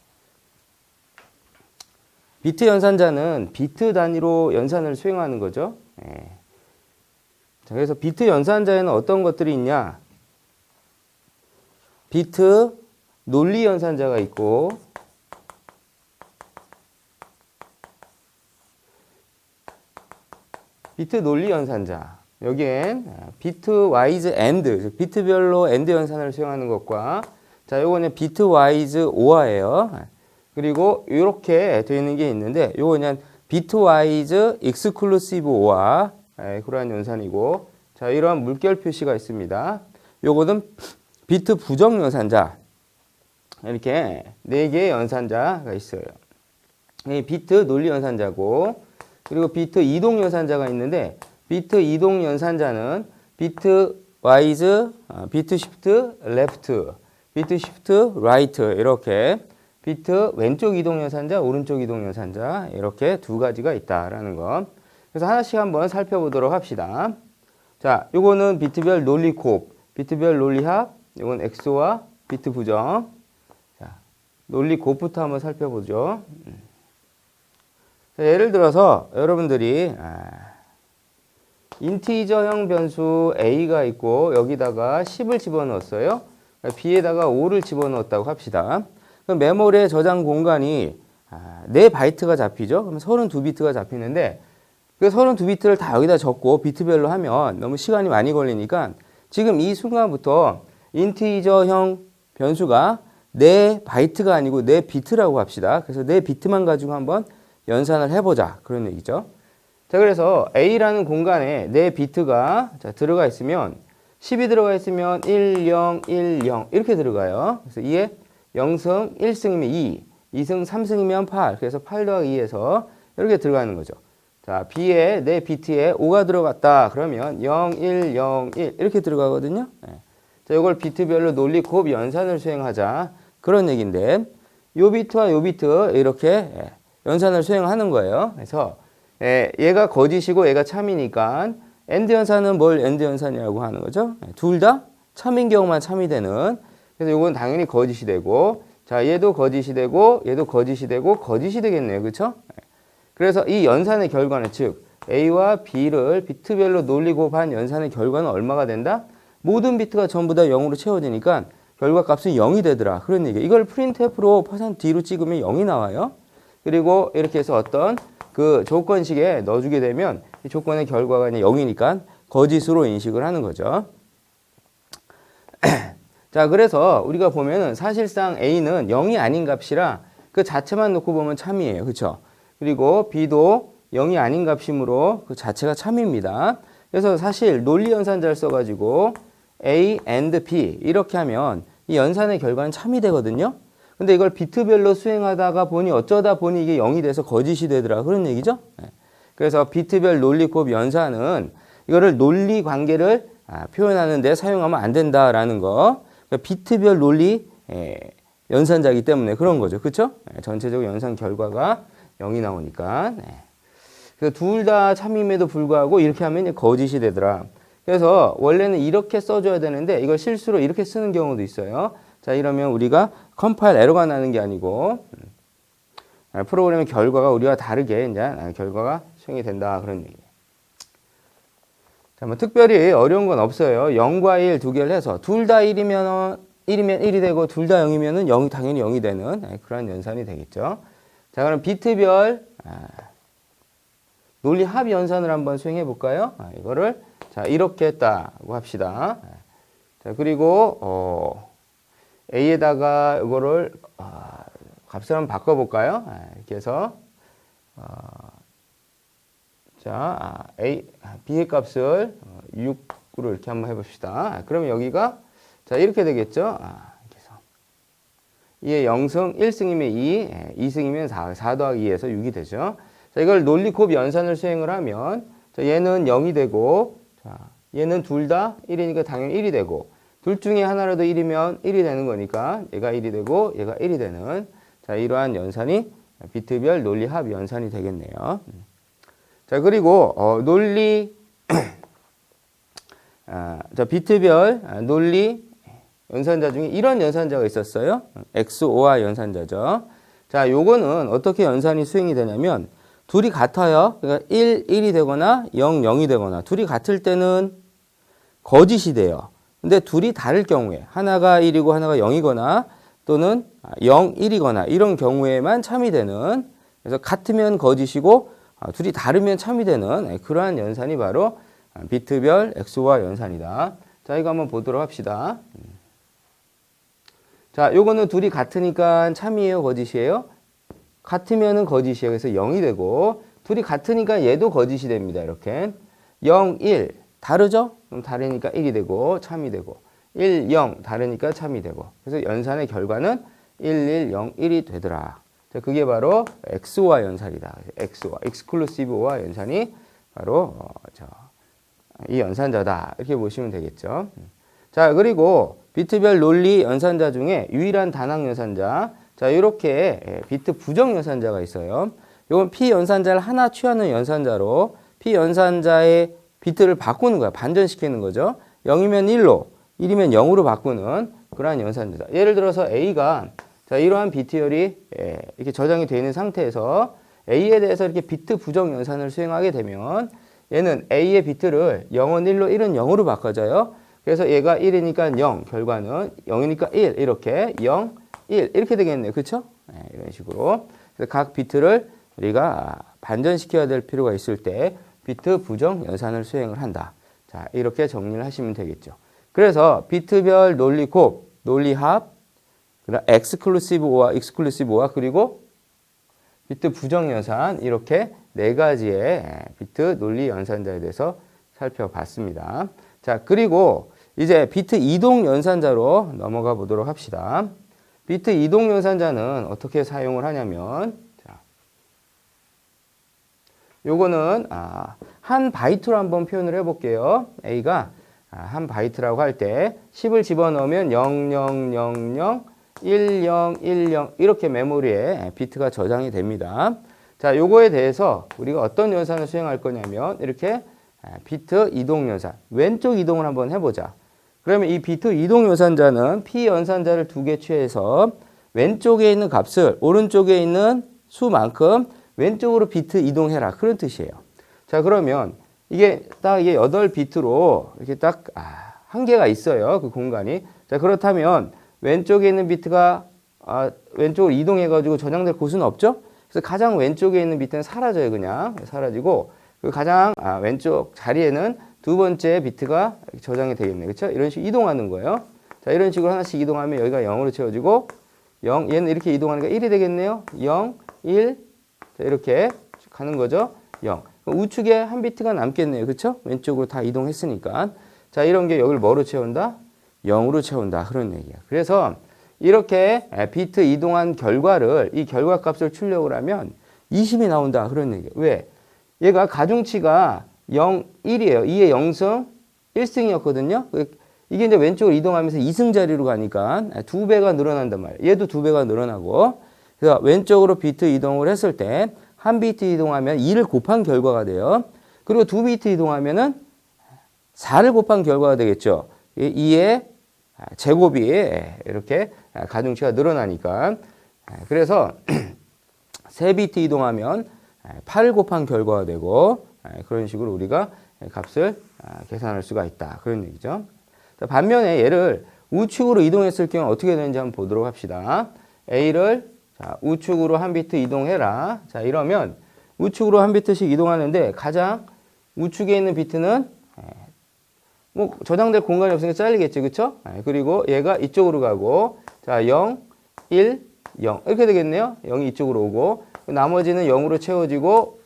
[SPEAKER 1] 비트 연산자는 비트 단위로 연산을 수행하는 거죠. 자, 그래서 비트 연산자에는 어떤 것들이 있냐? 비트 논리 연산자가 있고 비트 논리 연산자. 여기엔 비트 와이즈 엔드, 비트별로 엔드 연산을 수행하는 것과 자, 요거는 비트 와이즈 오화예요. 그리고 이렇게 되어 있는 게 있는데 요거는 비트 와이즈 익스클루시브 오화 그러한 연산이고 자, 이러한 물결 표시가 있습니다. 요거는 비트 부정 연산자. 이렇게 4개의 연산자가 있어요. 비트 논리 연산자고 그리고 비트 이동 연산자가 있는데 비트 이동 연산자는 비트 와이즈, 비트 시프트 레프트, 비트 시프트 라이트 이렇게 비트 왼쪽 이동 연산자, 오른쪽 이동 연산자 이렇게 두 가지가 있다라는 거. 그래서 하나씩 한번 살펴보도록 합시다. 자, 요거는 비트별 논리 곱, 비트별 논리 합, 요건 엑소와 비트 부정. 자, 논리 곱부터 한번 살펴보죠. 자, 예를 들어서 여러분들이 인티저형 변수 a가 있고 여기다가 10을 집어넣었어요. b에다가 5를 집어넣었다고 합시다. 그럼 메모리의 저장 공간이 4바이트가 잡히죠. 그럼 32비트가 잡히는데 그 32비트를 다 여기다 적고 비트별로 하면 너무 시간이 많이 걸리니까 지금 이 순간부터 인티저형 변수가 4바이트가 아니고 4비트라고 합시다. 그래서 4비트만 가지고 한번 연산을 해보자. 그런 얘기죠. 자, 그래서 A라는 공간에 4비트가 들어가 있으면 10이 들어가 있으면 1, 0, 1, 0 이렇게 들어가요. 그래서 이에 0승 1승이면 2, 2승 3승이면 8. 그래서 8 더하기 2에서 이렇게 들어가는 거죠. 자, B에 4비트에 5가 들어갔다. 그러면 0, 1, 0, 1 이렇게 들어가거든요. 자, 이걸 비트별로 논리 곱 연산을 수행하자. 그런 얘기인데 요 비트와 요 비트 이렇게 연산을 수행하는 거예요. 그래서 얘가 거짓이고 얘가 참이니까 엔드 연산은 뭘 엔드 연산이라고 하는 거죠? 둘 다 참인 경우만 참이 되는. 그래서 이건 당연히 거짓이 되고 자, 얘도 거짓이 되고 얘도 거짓이 되고 거짓이 되겠네요. 그렇죠? 그래서 이 연산의 결과는 즉 A와 B를 비트별로 논리 곱한 연산의 결과는 얼마가 된다? 모든 비트가 전부 다 0으로 채워지니까 결과값은 0이 되더라. 그런 얘기예요. 이걸 printf로 %D로 찍으면 0이 나와요. 그리고 이렇게 해서 어떤 그 조건식에 넣어주게 되면 이 조건의 결과가 0이니까 거짓으로 인식을 하는 거죠. 자, 그래서 우리가 보면은 사실상 A는 0이 아닌 값이라 그 자체만 놓고 보면 참이에요. 그렇죠? 그리고 B도 0이 아닌 값이므로 그 자체가 참입니다. 그래서 사실 논리 연산자를 써가지고 A and B 이렇게 하면 이 연산의 결과는 참이 되거든요. 근데 이걸 비트별로 수행하다가 보니 어쩌다 보니 이게 0이 돼서 거짓이 되더라. 그런 얘기죠. 그래서 비트별 논리 곱 연산은 이거를 논리 관계를 표현하는 데 사용하면 안 된다라는 거. 그러니까 비트별 논리 연산자이기 때문에 그런 거죠. 그렇죠? 전체적으로 연산 결과가 0이 나오니까. 그래서 둘 다 참임에도 불구하고 이렇게 하면 거짓이 되더라. 그래서 원래는 이렇게 써줘야 되는데 이걸 실수로 이렇게 쓰는 경우도 있어요. 자, 이러면 우리가 컴파일 에러가 나는 게 아니고 프로그램의 결과가 우리와 다르게 이제 결과가 수행이 된다. 그런 얘기예요. 자, 뭐 특별히 어려운 건 없어요. 0과 1 두 개를 해서 둘 다 1이면 1이 되고 둘 다 0이면은 0이 당연히 0이 되는 그런 연산이 되겠죠. 자, 그럼 비트별 논리 합 연산을 한번 수행해 볼까요? 이거를 자, 이렇게 했다고 합시다. 자, 그리고 A에다가 이거를 값을 한번 바꿔 볼까요? 이렇게 해서 자, B의 값을 6으로 이렇게 한번 해봅시다. 그러면 여기가 자, 이렇게 되겠죠? 이렇게 해서 2의 0승, 1승이면 2, 2승이면 4 더하기 2에서 6이 되죠. 자, 이걸 논리 곱 연산을 수행을 하면 자, 얘는 0이 되고 자, 얘는 둘 다 1이니까 당연히 1이 되고 둘 중에 하나라도 1이면 1이 되는 거니까 얘가 1이 되고 얘가 1이 되는 자, 이러한 연산이 비트별 논리 합 연산이 되겠네요. 자, 그리고 논리 자, 비트별 논리 연산자 중에 이런 연산자가 있었어요. XOR 연산자죠. 자, 요거는 어떻게 연산이 수행이 되냐면 둘이 같아요. 그러니까 1, 1이 되거나 0, 0이 되거나 둘이 같을 때는 거짓이 돼요. 근데 둘이 다를 경우에 하나가 1이고 하나가 0이거나 또는 0, 1이거나 이런 경우에만 참이 되는 그래서 같으면 거짓이고 둘이 다르면 참이 되는 그러한 연산이 바로 비트별 XOR 연산이다. 자, 이거 한번 보도록 합시다. 자, 요거는 둘이 같으니까 참이에요, 거짓이에요? 같으면은 거짓이에요. 그래서 0이 되고 둘이 같으니까 얘도 거짓이 됩니다. 이렇게 0, 1 다르죠? 그럼 다르니까 1이 되고 참이 되고 1, 0 다르니까 참이 되고 그래서 연산의 결과는 1, 1, 0, 1이 되더라. 자, 그게 바로 XOR 연산이다. XOR, Exclusive OR 연산이 바로 이 연산자다. 이렇게 보시면 되겠죠. 자, 그리고 비트별 논리 연산자 중에 유일한 단항 연산자. 자, 이렇게 비트 부정 연산자가 있어요. 이건 P 연산자를 하나 취하는 연산자로 P 연산자의 비트를 바꾸는 거야. 반전시키는 거죠. 0이면 1로, 1이면 0으로 바꾸는 그러한 연산자다. 예를 들어서 A가 자, 이러한 비트열이 이렇게 저장이 되어 있는 상태에서 A에 대해서 이렇게 비트 부정 연산을 수행하게 되면 얘는 A의 비트를 0은 1로, 1은 0으로 바꿔줘요. 그래서 얘가 1이니까 0, 결과는 0이니까 1, 이렇게 0, 1 이렇게 되겠네요. 그렇죠? 이런 식으로. 그래서 각 비트를 우리가 반전시켜야 될 필요가 있을 때 비트 부정 연산을 수행을 한다. 자, 이렇게 정리를 하시면 되겠죠. 그래서 비트별 논리 곱, 논리 합, 엑스클루시브 OR, 익스클루시브 OR 그리고 비트 부정 연산 이렇게 네 가지의 비트 논리 연산자에 대해서 살펴봤습니다. 자, 그리고 이제 비트 이동 연산자로 넘어가 보도록 합시다. 비트 이동 연산자는 어떻게 사용을 하냐면 자, 요거는 한 바이트로 한번 표현을 해볼게요. A가 한 바이트라고 할 때 10을 집어넣으면 0000 1010 이렇게 메모리에 비트가 저장이 됩니다. 자, 요거에 대해서 우리가 어떤 연산을 수행할 거냐면 이렇게 비트 이동 연산, 왼쪽 이동을 한번 해보자. 그러면 이 비트 이동 연산자는 P 연산자를 두 개 취해서 왼쪽에 있는 값을 오른쪽에 있는 수만큼 왼쪽으로 비트 이동해라. 그런 뜻이에요. 자, 그러면 이게 8비트로 이렇게 딱 한 개가 있어요. 그 공간이. 자, 그렇다면 왼쪽에 있는 비트가 왼쪽으로 이동해가지고 저장될 곳은 없죠? 그래서 가장 왼쪽에 있는 비트는 사라져요. 그냥 사라지고 그 가장 왼쪽 자리에는 두 번째 비트가 저장이 되겠네요. 그렇죠? 이런 식으로 이동하는 거예요. 자, 이런 식으로 하나씩 이동하면 여기가 0으로 채워지고 0, 얘는 이렇게 이동하니까 1이 되겠네요. 0, 1, 자, 이렇게 가는 거죠. 0. 우측에 한 비트가 남겠네요. 그렇죠? 왼쪽으로 다 이동했으니까. 자, 이런 게 여기를 뭐로 채운다? 0으로 채운다. 그런 얘기야. 그래서 이렇게 비트 이동한 결과를 이 결과값을 출력을 하면 20이 나온다. 그런 얘기야. 왜? 얘가 가중치가 0, 1이에요. 2의 0승, 1승이었거든요. 이게 이제 왼쪽으로 이동하면서 2승 자리로 가니까 2배가 늘어난단 말이에요. 얘도 2배가 늘어나고. 그래서 왼쪽으로 비트 이동을 했을 때 한 비트 이동하면 2를 곱한 결과가 돼요. 그리고 두 비트 이동하면은 4를 곱한 결과가 되겠죠. 2의 제곱이 이렇게 가중치가 늘어나니까. 그래서 세 비트 이동하면 8을 곱한 결과가 되고 그런 식으로 우리가 값을 계산할 수가 있다. 그런 얘기죠. 반면에 얘를 우측으로 이동했을 경우 어떻게 되는지 한번 보도록 합시다. A를 자, 우측으로 한 비트 이동해라. 자, 이러면 우측으로 한 비트씩 이동하는데 가장 우측에 있는 비트는 뭐 저장될 공간이 없으니까 잘리겠죠. 그쵸? 그리고 얘가 이쪽으로 가고 자, 0, 1, 0 이렇게 되겠네요. 0이 이쪽으로 오고 나머지는 0으로 채워지고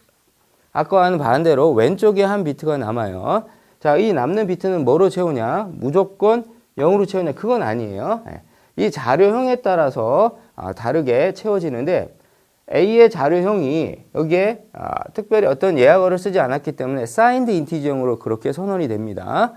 [SPEAKER 1] 아까와는 반대로 왼쪽에 한 비트가 남아요. 자, 이 남는 비트는 뭐로 채우냐? 무조건 0으로 채우냐? 그건 아니에요. 이 자료형에 따라서 다르게 채워지는데 A의 자료형이 여기에 특별히 어떤 예약어를 쓰지 않았기 때문에 signed 인티저형으로 그렇게 선언이 됩니다.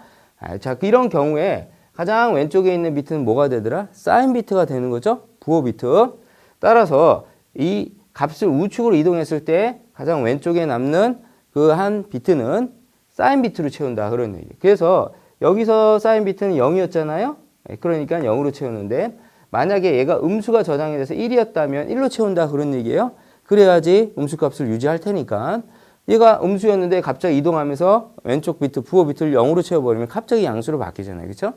[SPEAKER 1] 자, 이런 경우에 가장 왼쪽에 있는 비트는 뭐가 되더라? 사인 비트가 되는 거죠. 부호 비트. 따라서 이 값을 우측으로 이동했을 때 가장 왼쪽에 남는 그 한 비트는 사인 비트로 채운다. 그런 얘기. 그래서 여기서 사인 비트는 0이었잖아요. 그러니까 0으로 채우는데 만약에 얘가 음수가 저장이 돼서 1이었다면 1로 채운다. 그런 얘기예요. 그래야지 음수 값을 유지할 테니까. 얘가 음수였는데 갑자기 이동하면서 왼쪽 비트, 부호 비트를 0으로 채워버리면 갑자기 양수로 바뀌잖아요. 그렇죠?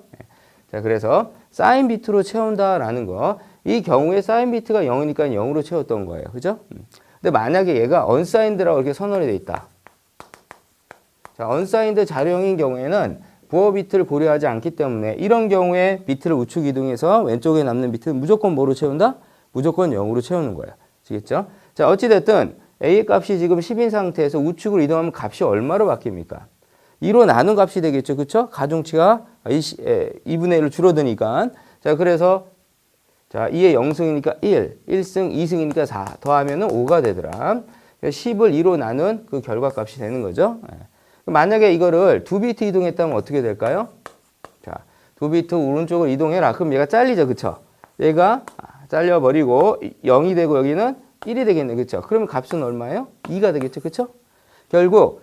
[SPEAKER 1] 자, 그래서 사인 비트로 채운다라는 거. 이 경우에 사인 비트가 0이니까 0으로 채웠던 거예요. 그죠? 근데 만약에 얘가 unsigned라고 이렇게 선언이 돼 있다. 자, unsigned 자료형인 경우에는 부호 비트를 고려하지 않기 때문에 이런 경우에 비트를 우측 이동해서 왼쪽에 남는 비트는 무조건 뭐로 채운다? 무조건 0으로 채우는 거예요. 아시겠죠? 자, 어찌됐든 A의 값이 지금 10인 상태에서 우측으로 이동하면 값이 얼마로 바뀝니까? 2로 나눈 값이 되겠죠. 그쵸? 가중치가 2분의 1로 줄어드니까. 자, 그래서 자, 2의 0승이니까 1, 1승, 2승이니까 4 더하면 5가 되더라. 10을 2로 나눈 그 결과값이 되는 거죠. 만약에 이거를 두 비트 이동했다면 어떻게 될까요? 자, 두 비트 오른쪽으로 이동해라. 그럼 얘가 잘리죠. 그쵸? 얘가 잘려버리고 0이 되고 여기는 1이 되겠네. 그쵸? 그러면 값은 얼마예요? 2가 되겠죠. 그쵸? 결국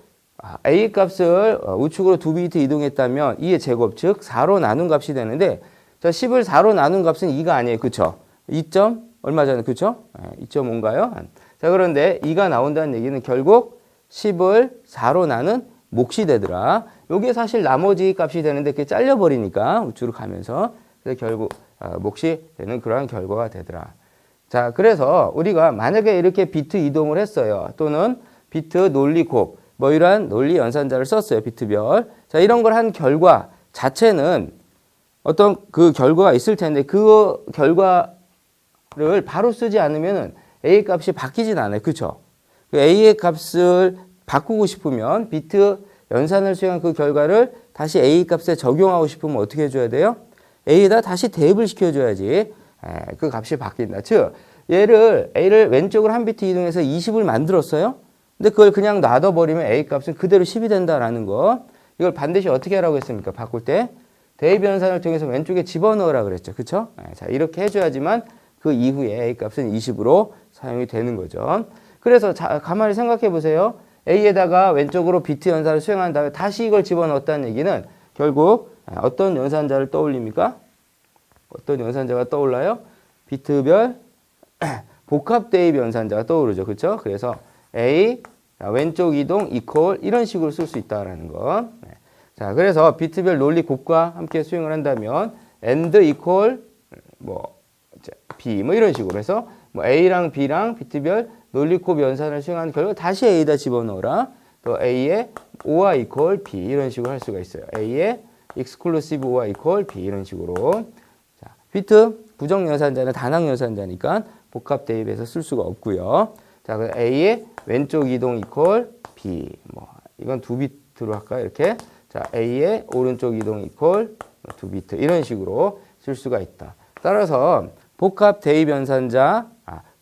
[SPEAKER 1] A 값을 우측으로 두 비트 이동했다면 2의 제곱, 즉 4로 나눈 값이 되는데 자, 10을 4로 나눈 값은 2가 아니에요. 그쵸? 2점 얼마잖아요. 그쵸? 2.5인가요? 자, 그런데 2가 나온다는 얘기는 결국 10을 4로 나눈 몫이 되더라. 요게 사실 나머지 값이 되는데 그게 잘려버리니까 우측으로 가면서 그래서 결국 몫이 되는 그러한 결과가 되더라. 자, 그래서 우리가 만약에 이렇게 비트 이동을 했어요. 또는 비트 논리 곱, 뭐 이러한 논리 연산자를 썼어요. 비트별. 자, 이런 걸 한 결과 자체는 어떤 그 결과가 있을 텐데 그 결과를 바로 쓰지 않으면 A 값이 바뀌진 않아요. 그쵸? A의 값을 바꾸고 싶으면 비트 연산을 수행한 그 결과를 다시 A 값에 적용하고 싶으면 어떻게 해줘야 돼요? A에다 다시 대입을 시켜줘야지 그 값이 바뀐다. 즉 A를 왼쪽으로 한 비트 이동해서 20을 만들었어요. 근데 그걸 그냥 놔둬버리면 A 값은 그대로 10이 된다라는 거. 이걸 반드시 어떻게 하라고 했습니까? 바꿀 때 대입 연산을 통해서 왼쪽에 집어넣으라 그랬죠. 그쵸? 자, 이렇게 해줘야지만 그 이후에 A 값은 20으로 사용이 되는 거죠. 그래서 가만히 생각해 보세요. A에다가 왼쪽으로 비트 연산을 수행한 다음에 다시 이걸 집어넣었다는 얘기는 결국 어떤 연산자를 떠올립니까? 어떤 연산자가 떠올라요? 비트별 복합 대입 연산자가 떠오르죠. 그렇죠? 그래서 A 왼쪽 이동 이퀄 이런 식으로 쓸 수 있다라는 거. 자, 그래서 비트별 논리 곱과 함께 수행을 한다면 and equal 뭐 B 뭐 이런 식으로 해서 뭐 A랑 B랑 비트별 논리 곱 연산을 수행한 결과 다시 A에다 집어넣어라. 또 A의 O와 equal B 이런 식으로 할 수가 있어요. A의 exclusive O와 equal B 이런 식으로. 자, 비트 부정 연산자는 단항 연산자니까 복합 대입해서 쓸 수가 없고요. 자, 그 A의 왼쪽 이동 equal B 뭐 이건 두 비트로 할까요? 이렇게. 자, A의 오른쪽 이동 equal 두 비트 이런 식으로 쓸 수가 있다. 따라서 복합 대입 연산자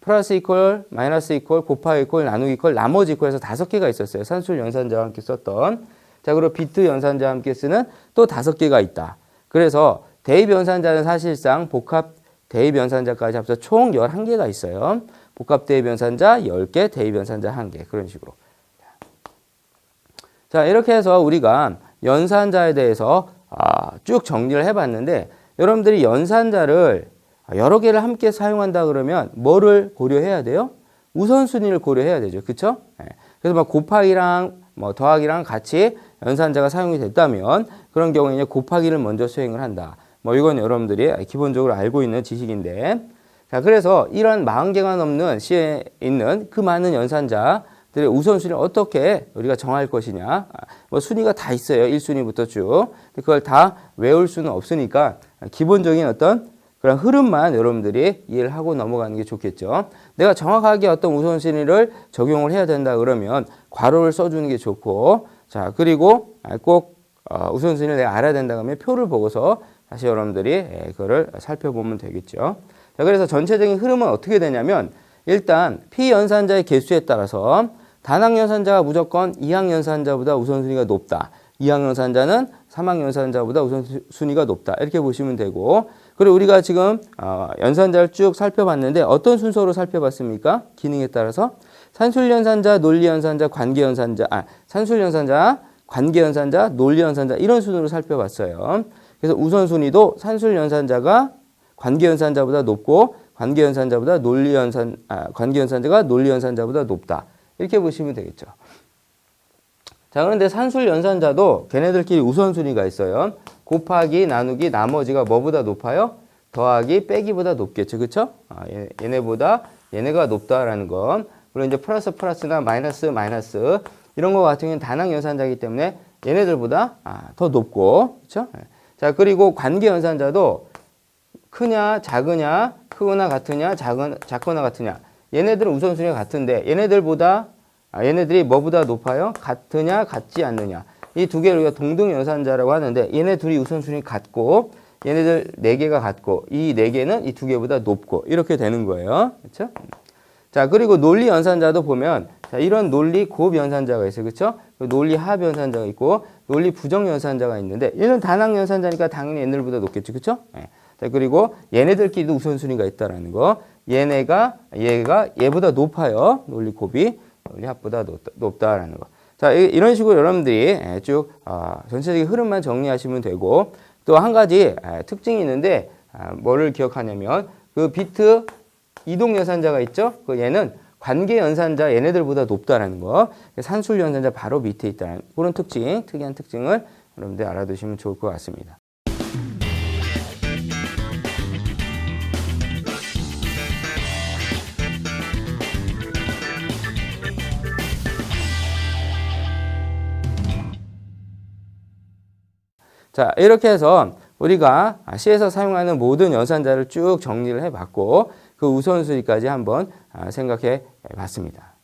[SPEAKER 1] 플러스 이퀄, 마이너스 이퀄, 곱하기 이퀄, 나누기 이퀄, 나머지 이퀄에서 5개가 있었어요. 산술 연산자와 함께 썼던. 자, 그리고 비트 연산자와 함께 쓰는 또 5개가 있다. 그래서 대입 연산자는 사실상 복합 대입 연산자까지 합쳐 총 11개가 있어요. 복합 대입 연산자 10개, 대입 연산자 1개. 그런 식으로. 자, 이렇게 해서 우리가 연산자에 대해서 쭉 정리를 해봤는데 여러분들이 연산자를 여러 개를 함께 사용한다 그러면 뭐를 고려해야 돼요? 우선순위를 고려해야 되죠. 그쵸? 그래서 막 곱하기랑 뭐 더하기랑 같이 연산자가 사용이 됐다면 그런 경우에는 곱하기를 먼저 수행을 한다. 뭐 이건 여러분들이 기본적으로 알고 있는 지식인데 자, 그래서 이런 40개가 넘는 C에 있는 그 많은 연산자들의 우선순위를 어떻게 우리가 정할 것이냐. 뭐 순위가 다 있어요. 1순위부터 쭉. 그걸 다 외울 수는 없으니까 기본적인 어떤 그런 흐름만 여러분들이 이해를 하고 넘어가는 게 좋겠죠. 내가 정확하게 어떤 우선순위를 적용을 해야 된다 그러면 괄호를 써주는 게 좋고, 자, 그리고 꼭 우선순위를 내가 알아야 된다 그러면 표를 보고서 다시 여러분들이 그거를 살펴보면 되겠죠. 자, 그래서 전체적인 흐름은 어떻게 되냐면 일단 P연산자의 개수에 따라서 단항연산자가 무조건 2항연산자보다 우선순위가 높다. 2항연산자는 3항연산자보다 우선순위가 높다. 이렇게 보시면 되고, 그리고 우리가 지금 연산자를 쭉 살펴봤는데 어떤 순서로 살펴봤습니까? 기능에 따라서 산술연산자, 논리연산자, 관계연산자, 산술연산자, 관계연산자, 논리연산자 이런 순으로 살펴봤어요. 그래서 우선순위도 산술연산자가 관계연산자보다 높고 관계연산자가 논리연산자보다 높다. 이렇게 보시면 되겠죠. 자, 그런데 산술연산자도 걔네들끼리 우선순위가 있어요. 곱하기, 나누기, 나머지가 뭐보다 높아요? 더하기, 빼기보다 높겠죠. 그쵸? 얘네보다 얘네가 높다라는 건. 물론 이제 플러스나 마이너스 이런 거 같은 경우는 단항연산자이기 때문에 얘네들보다 더 높고. 그쵸? 자, 그리고 관계연산자도 크냐, 작으냐, 크거나 같으냐, 작거나 같으냐. 얘네들은 우선순위가 같은데 얘네들이 뭐보다 높아요? 같으냐, 같지 않느냐. 이 두 개를 우리가 동등연산자라고 하는데 얘네 둘이 우선순위 같고 얘네들 네 개가 같고 이 네 개는 이 두 개보다 높고 이렇게 되는 거예요. 그렇죠? 자, 그리고 논리연산자도 보면 자, 이런 논리 곱연산자가 있어요. 그렇죠? 논리 합연산자가 있고 논리 부정연산자가 있는데 얘는 단항연산자니까 당연히 얘네들보다 높겠죠. 그렇죠? 네. 자, 그리고 얘네들끼리도 우선순위가 있다라는 거. 얘가 얘보다 높아요. 논리 곱이 논리 합보다 높다라는 거. 자, 이런 식으로 여러분들이 쭉 전체적인 흐름만 정리하시면 되고, 또 한 가지 특징이 있는데 뭐를 기억하냐면 그 비트 이동 연산자가 있죠. 그 얘는 관계 연산자 얘네들보다 높다라는 거. 산술 연산자 바로 밑에 있다는 그런 특이한 특징을 여러분들 알아두시면 좋을 것 같습니다. 자, 이렇게 해서 우리가 C에서 사용하는 모든 연산자를 쭉 정리를 해봤고 그 우선순위까지 한번 생각해 봤습니다.